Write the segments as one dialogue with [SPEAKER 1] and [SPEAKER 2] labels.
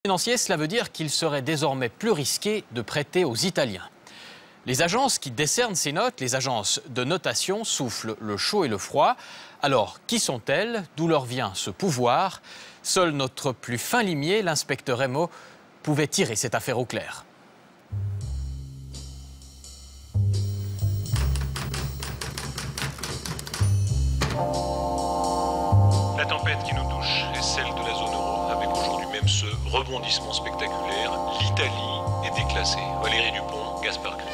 [SPEAKER 1] Financier, cela veut dire qu'il serait désormais plus risqué de prêter aux Italiens. Les agences qui décernent ces notes, les agences de notation, soufflent le chaud et le froid. Alors, qui sont-elles? D'où leur vient ce pouvoir? Seul notre plus fin limier, l'inspecteur Emo, pouvait tirer cette affaire au clair.
[SPEAKER 2] La tempête qui nous touche est celle de la zone euro, avec aujourd'hui même ce rebondissement spectaculaire. L'Italie est déclassée. Valérie Dupont, Gaspard Cré.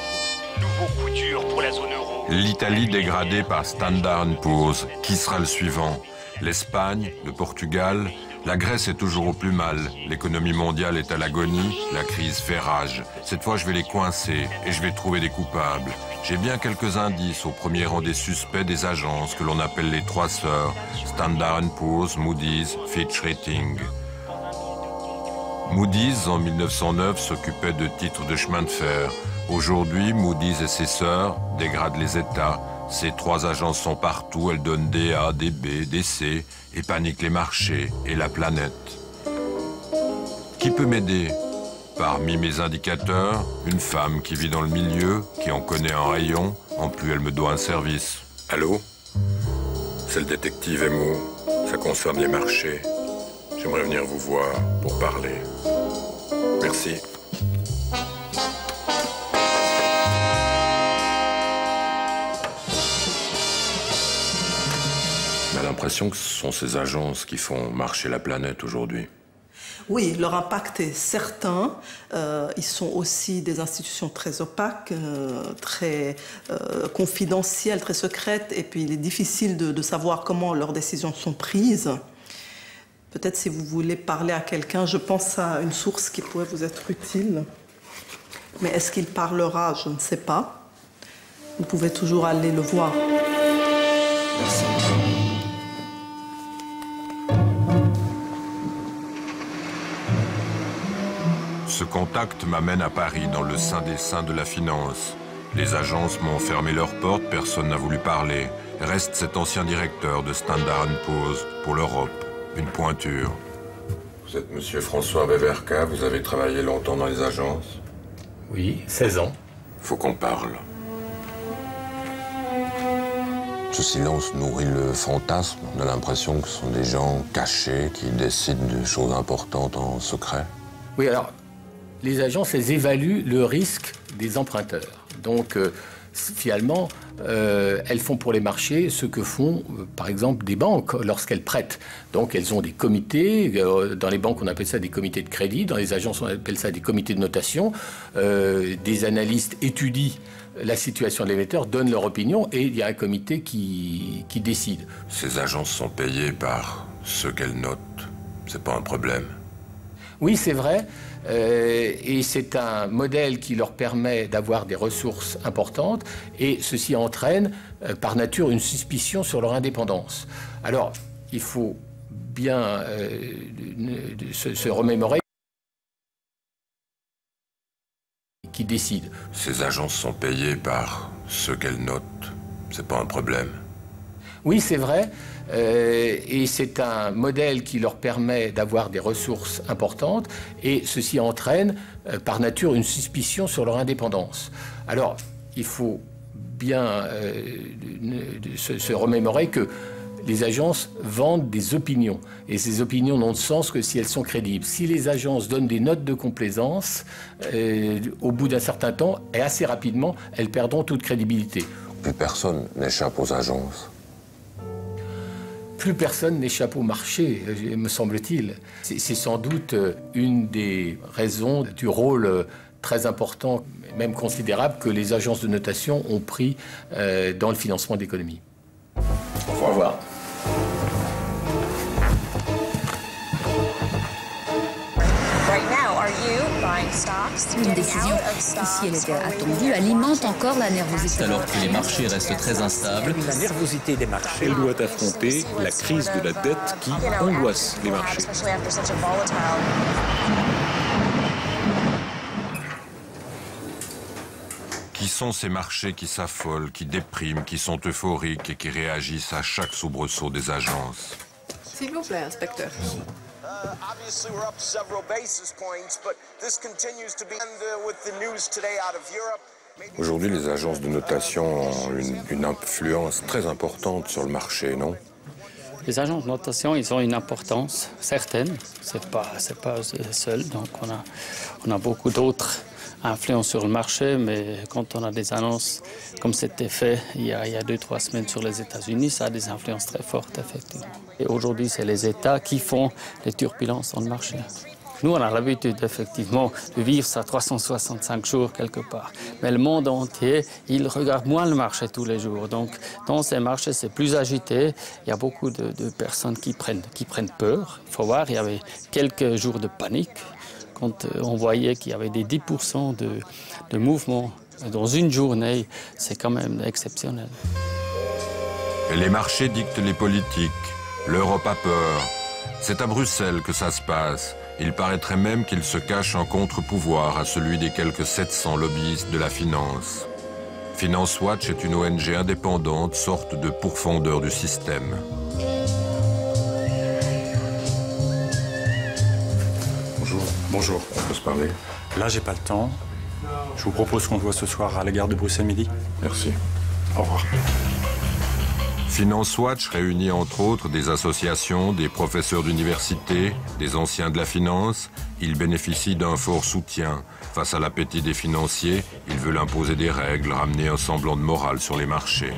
[SPEAKER 3] Nouveau coup dur pour la zone euro.
[SPEAKER 4] L'Italie dégradée par Standard & Poor's. Qui sera le suivant? L'Espagne, le Portugal? La Grèce est toujours au plus mal. L'économie mondiale est à l'agonie. La crise fait rage. Cette fois, je vais les coincer et je vais trouver des coupables. J'ai bien quelques indices au premier rang des suspects des agences que l'on appelle les trois sœurs. Standard & Poor's, Moody's, Fitch Ratings. Moody's, en 1909, s'occupait de titres de chemin de fer. Aujourd'hui, Moody's et ses sœurs dégradent les États. Ces trois agences sont partout, elles donnent des A, des B, des C et paniquent les marchés et la planète. Qui peut m'aider? Parmi mes indicateurs, une femme qui vit dans le milieu, qui en connaît un rayon, en plus elle me doit un service. Allô? C'est le détective Emo, ça concerne les marchés. J'aimerais venir vous voir pour parler. Merci. On a l'impression que ce sont ces agences qui font marcher la planète aujourd'hui.
[SPEAKER 5] Oui, leur impact est certain. Ils sont aussi des institutions très opaques, très confidentielles, très secrètes. Et puis, il est difficile de savoir comment leurs décisions sont prises. Peut-être si vous voulez parler à quelqu'un, je pense à une source qui pourrait vous être utile. Mais est-ce qu'il parlera? Je ne sais pas. Vous pouvez toujours aller le voir.
[SPEAKER 4] Merci. Ce contact m'amène à Paris, dans le sein des saints de la finance. Les agences m'ont fermé leurs portes, personne n'a voulu parler. Reste cet ancien directeur de Standard & Poor's pour l'Europe, une pointure. Vous êtes monsieur François Weverka, vous avez travaillé longtemps dans les agences?
[SPEAKER 6] Oui, 16 ans.
[SPEAKER 4] Faut qu'on parle. Ce silence nourrit le fantasme. On a l'impression que ce sont des gens cachés qui décident de choses importantes en secret.
[SPEAKER 6] Oui, alors, les agences, elles évaluent le risque des emprunteurs. Donc, finalement, elles font pour les marchés ce que font, par exemple, des banques lorsqu'elles prêtent. Donc, elles ont des comités. Dans les banques, on appelle ça des comités de crédit. Dans les agences, on appelle ça des comités de notation. Des analystes étudient la situation de l'émetteur, donnent leur opinion et il y a un comité qui décide.
[SPEAKER 4] Ces agences sont payées par ceux qu'elles notent. C'est pas un problème.
[SPEAKER 6] Oui, c'est vrai. Et c'est un modèle qui leur permet d'avoir des ressources importantes et ceci entraîne par nature une suspicion sur leur indépendance. Alors, il faut bien se remémorer qui décide.
[SPEAKER 4] Ces agences sont payées par ceux qu'elles notent. C'est pas un problème.
[SPEAKER 6] Oui, c'est vrai. Et c'est un modèle qui leur permet d'avoir des ressources importantes et ceci entraîne par nature une suspicion sur leur indépendance. Alors, il faut bien se remémorer que les agences vendent des opinions et ces opinions n'ont de sens que si elles sont crédibles. Si les agences donnent des notes de complaisance, au bout d'un certain temps et assez rapidement, elles perdront toute crédibilité.
[SPEAKER 4] Plus personne n'échappe aux agences.
[SPEAKER 6] Plus personne n'échappe au marché, me semble-t-il. C'est sans doute une des raisons du rôle très important, même considérable, que les agences de notation ont pris dans le financement de l'économie. Au revoir.
[SPEAKER 7] Une décision qui, si elle était attendue, alimente encore la nervosité.
[SPEAKER 8] Alors que les marchés restent très instables,
[SPEAKER 3] La nervosité des marchés.
[SPEAKER 2] Elle doit affronter la crise de la dette qui angoisse les marchés.
[SPEAKER 4] Qui sont ces marchés qui s'affolent, qui dépriment, qui sont euphoriques et qui réagissent à chaque soubresaut des agences?
[SPEAKER 9] S'il vous plaît, inspecteur.
[SPEAKER 4] Aujourd'hui, les agences de notation ont une influence très importante sur le marché, non?
[SPEAKER 9] Les agences de notation, ils ont une importance certaine. C'est pas seul. Donc on a beaucoup d'autres influences sur le marché, mais quand on a des annonces comme c'était fait il y a 2-3 semaines sur les États-Unis, ça a des influences très fortes, effectivement. Et aujourd'hui, c'est les États qui font les turbulences dans le marché. Nous, on a l'habitude, effectivement, de vivre ça 365 jours quelque part. Mais le monde entier, il regarde moins le marché tous les jours. Donc, dans ces marchés, c'est plus agité. Il y a beaucoup de personnes qui prennent peur. Il faut voir, il y avait quelques jours de panique quand on voyait qu'il y avait des 10% de mouvements dans une journée. C'est quand même exceptionnel.
[SPEAKER 4] Et les marchés dictent les politiques. L'Europe a peur. C'est à Bruxelles que ça se passe. Il paraîtrait même qu'il se cache un contre-pouvoir à celui des quelques 700 lobbyistes de la finance. Finance Watch est une ONG indépendante, sorte de pourfendeur du système.
[SPEAKER 10] Bonjour. Bonjour.
[SPEAKER 4] On peut se parler?
[SPEAKER 10] Là, j'ai pas le temps. Je vous propose qu'on se voit ce soir à la gare de Bruxelles midi.
[SPEAKER 4] Merci.
[SPEAKER 10] Au revoir.
[SPEAKER 4] Finance Watch réunit entre autres des associations, des professeurs d'université, des anciens de la finance. Ils bénéficient d'un fort soutien. Face à l'appétit des financiers, ils veulent imposer des règles, ramener un semblant de morale sur les marchés.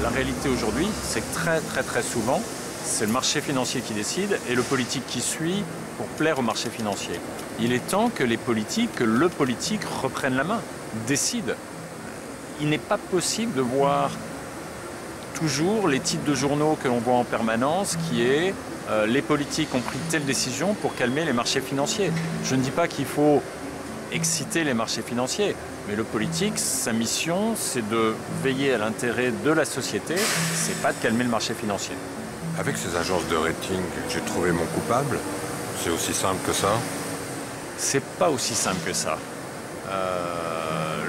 [SPEAKER 10] La réalité aujourd'hui, c'est que très souvent, c'est le marché financier qui décide et le politique qui suit pour plaire au marché financier. Il est temps que le politique reprenne la main, décide. Il n'est pas possible de voir toujours les titres de journaux que l'on voit en permanence qui est les politiques ont pris telle décision pour calmer les marchés financiers. Je ne dis pas qu'il faut exciter les marchés financiers, mais le politique, sa mission, c'est de veiller à l'intérêt de la société, c'est pas de calmer le marché financier.
[SPEAKER 4] Avec ces agences de rating, j'ai trouvé mon coupable. C'est aussi simple que ça?
[SPEAKER 10] C'est pas aussi simple que ça.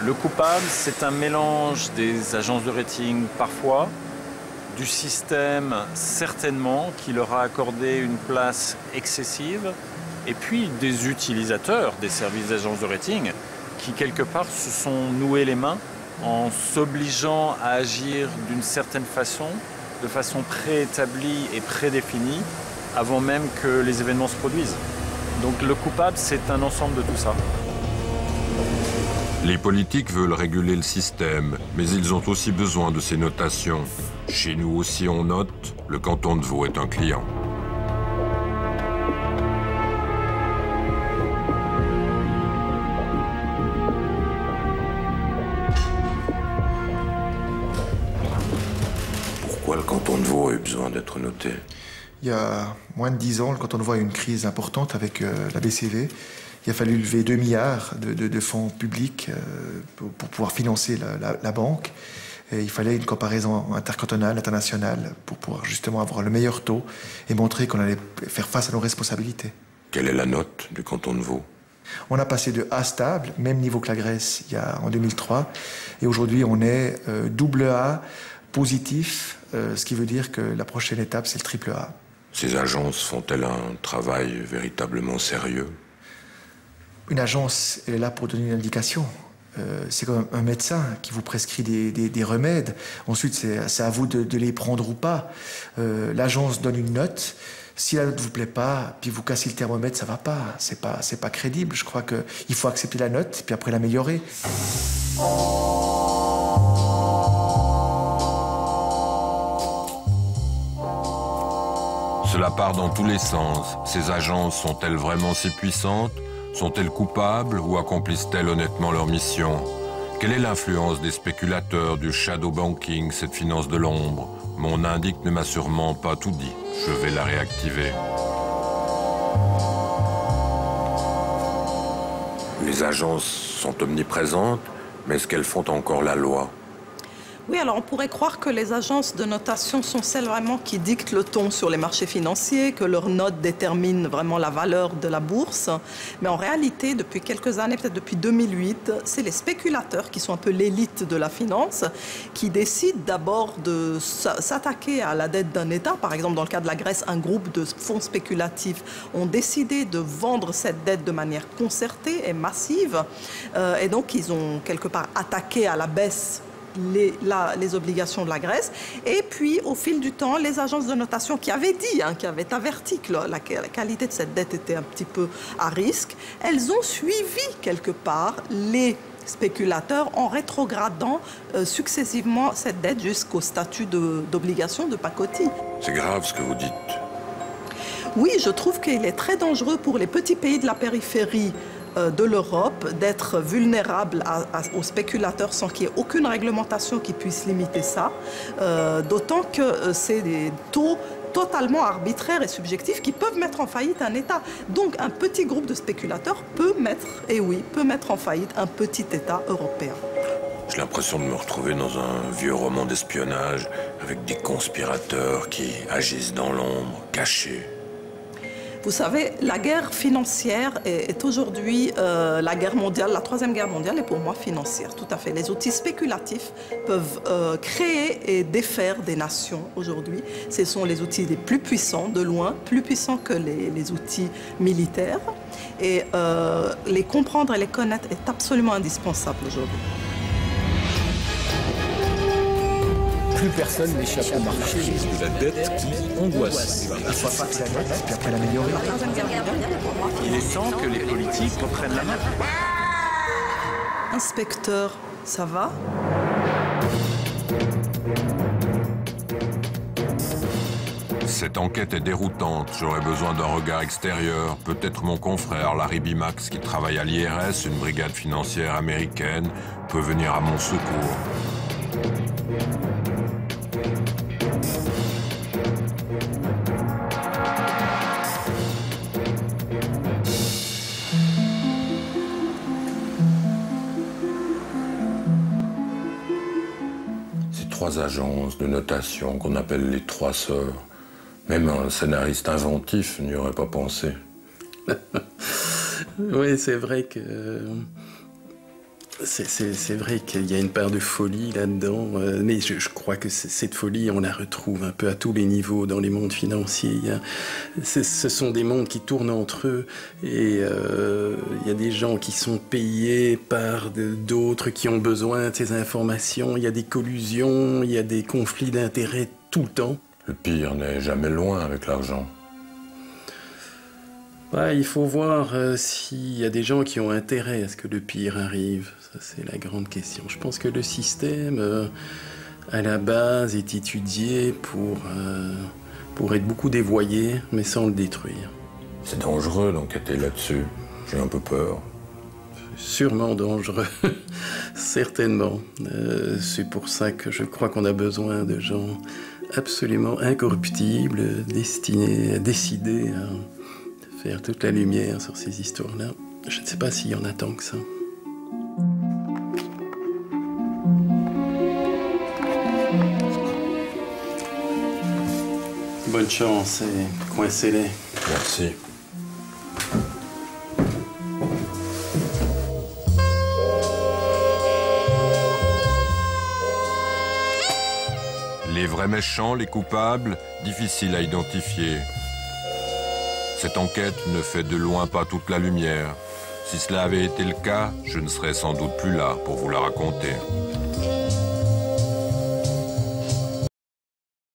[SPEAKER 10] Le coupable, c'est un mélange des agences de rating parfois, du système certainement qui leur a accordé une place excessive, et puis des utilisateurs des services d'agences de rating qui quelque part se sont noués les mains en s'obligeant à agir d'une certaine façon, de façon préétablie et prédéfinie, avant même que les événements se produisent. Donc le coupable, c'est un ensemble de tout ça.
[SPEAKER 4] Les politiques veulent réguler le système, mais ils ont aussi besoin de ces notations. Chez nous aussi on note, le canton de Vaud est un client. Pourquoi le canton de Vaud a eu besoin d'être noté?
[SPEAKER 11] Il y a moins de 10 ans, le canton de Vaud a eu une crise importante avec la BCV. Il a fallu lever 2 milliards de fonds publics pour pouvoir financer la banque. Et il fallait une comparaison intercantonale, internationale, pour pouvoir justement avoir le meilleur taux et montrer qu'on allait faire face à nos responsabilités.
[SPEAKER 4] Quelle est la note du canton de Vaud?
[SPEAKER 11] On a passé de A stable, même niveau que la Grèce en 2003, et aujourd'hui on est AA positif, ce qui veut dire que la prochaine étape c'est le AAA.
[SPEAKER 4] Ces agences font-elles un travail véritablement sérieux?
[SPEAKER 11] Une agence, elle est là pour donner une indication. C'est comme un médecin qui vous prescrit des remèdes. Ensuite, c'est à vous de les prendre ou pas. L'agence donne une note. Si la note ne vous plaît pas, puis vous cassez le thermomètre, ça va pas. C'est pas crédible. Je crois qu'il faut accepter la note, puis après l'améliorer.
[SPEAKER 4] Cela part dans tous les sens. Ces agences sont-elles vraiment si puissantes? Sont-elles coupables ou accomplissent-elles honnêtement leur mission? Quelle est l'influence des spéculateurs, du shadow banking, cette finance de l'ombre? Mon indique ne m'a sûrement pas tout dit. Je vais la réactiver. Les agences sont omniprésentes, mais est-ce qu'elles font encore la loi?
[SPEAKER 5] Oui, alors on pourrait croire que les agences de notation sont celles vraiment qui dictent le ton sur les marchés financiers, que leurs notes déterminent vraiment la valeur de la bourse. Mais en réalité, depuis quelques années, peut-être depuis 2008, c'est les spéculateurs qui sont un peu l'élite de la finance, qui décident d'abord de s'attaquer à la dette d'un État. Par exemple, dans le cas de la Grèce, un groupe de fonds spéculatifs ont décidé de vendre cette dette de manière concertée et massive. Et donc, ils ont quelque part attaqué à la baisse les obligations de la Grèce. Et puis, au fil du temps, les agences de notation qui avaient dit, qui avaient averti que la qualité de cette dette était un petit peu à risque, elles ont suivi quelque part les spéculateurs en rétrogradant successivement cette dette jusqu'au statut d'obligation de pacotille.
[SPEAKER 4] C'est grave ce que vous dites.
[SPEAKER 5] Oui, je trouve qu'il est très dangereux pour les petits pays de la périphérie de l'Europe d'être vulnérables aux spéculateurs sans qu'il y ait aucune réglementation qui puisse limiter ça, d'autant que c'est des taux totalement arbitraires et subjectifs qui peuvent mettre en faillite un État. Donc un petit groupe de spéculateurs peut mettre en faillite un petit État européen.
[SPEAKER 4] J'ai l'impression de me retrouver dans un vieux roman d'espionnage avec des conspirateurs qui agissent dans l'ombre, cachés.
[SPEAKER 5] Vous savez, la guerre financière est aujourd'hui la guerre mondiale, la troisième guerre mondiale est pour moi financière, tout à fait. Les outils spéculatifs peuvent créer et défaire des nations aujourd'hui. Ce sont les outils les plus puissants, de loin, plus puissants que les outils militaires. Et les comprendre et les connaître est absolument indispensable aujourd'hui.
[SPEAKER 6] Plus personne n'échappe au marché.
[SPEAKER 8] De la dette qui angoisse.
[SPEAKER 10] Il est temps que les politiques reprennent la main.
[SPEAKER 5] Inspecteur, ça va?
[SPEAKER 4] Cette enquête est déroutante. J'aurais besoin d'un regard extérieur. Peut-être mon confrère, Larry Bimax, qui travaille à l'IRS, une brigade financière américaine, peut venir à mon secours. Trois agences de notation qu'on appelle les Trois Sœurs. Même un scénariste inventif n'y aurait pas pensé.
[SPEAKER 12] Oui, c'est vrai que... C'est vrai qu'il y a une part de folie là-dedans, mais je crois que cette folie, on la retrouve un peu à tous les niveaux dans les mondes financiers. Ce sont des mondes qui tournent entre eux et il y a des gens qui sont payés par d'autres qui ont besoin de ces informations. Il y a des collusions, il y a des conflits d'intérêts tout le temps.
[SPEAKER 4] Le pire n'est jamais loin avec l'argent.
[SPEAKER 12] Ouais, il faut voir s'il y a des gens qui ont intérêt à ce que le pire arrive. Ça, c'est la grande question. Je pense que le système, à la base, est étudié pour être beaucoup dévoyé, mais sans le détruire.
[SPEAKER 4] C'est dangereux d'enquêter là-dessus. J'ai un peu peur.
[SPEAKER 12] Sûrement dangereux, certainement. C'est pour ça que je crois qu'on a besoin de gens absolument incorruptibles, destinés à décider à faire toute la lumière sur ces histoires-là. Je ne sais pas s'il y en a tant que ça. Bonne chance et coincez-les.
[SPEAKER 4] Merci. Les vrais méchants, les coupables, difficiles à identifier. Cette enquête ne fait de loin pas toute la lumière. Si cela avait été le cas, je ne serais sans doute plus là pour vous la raconter.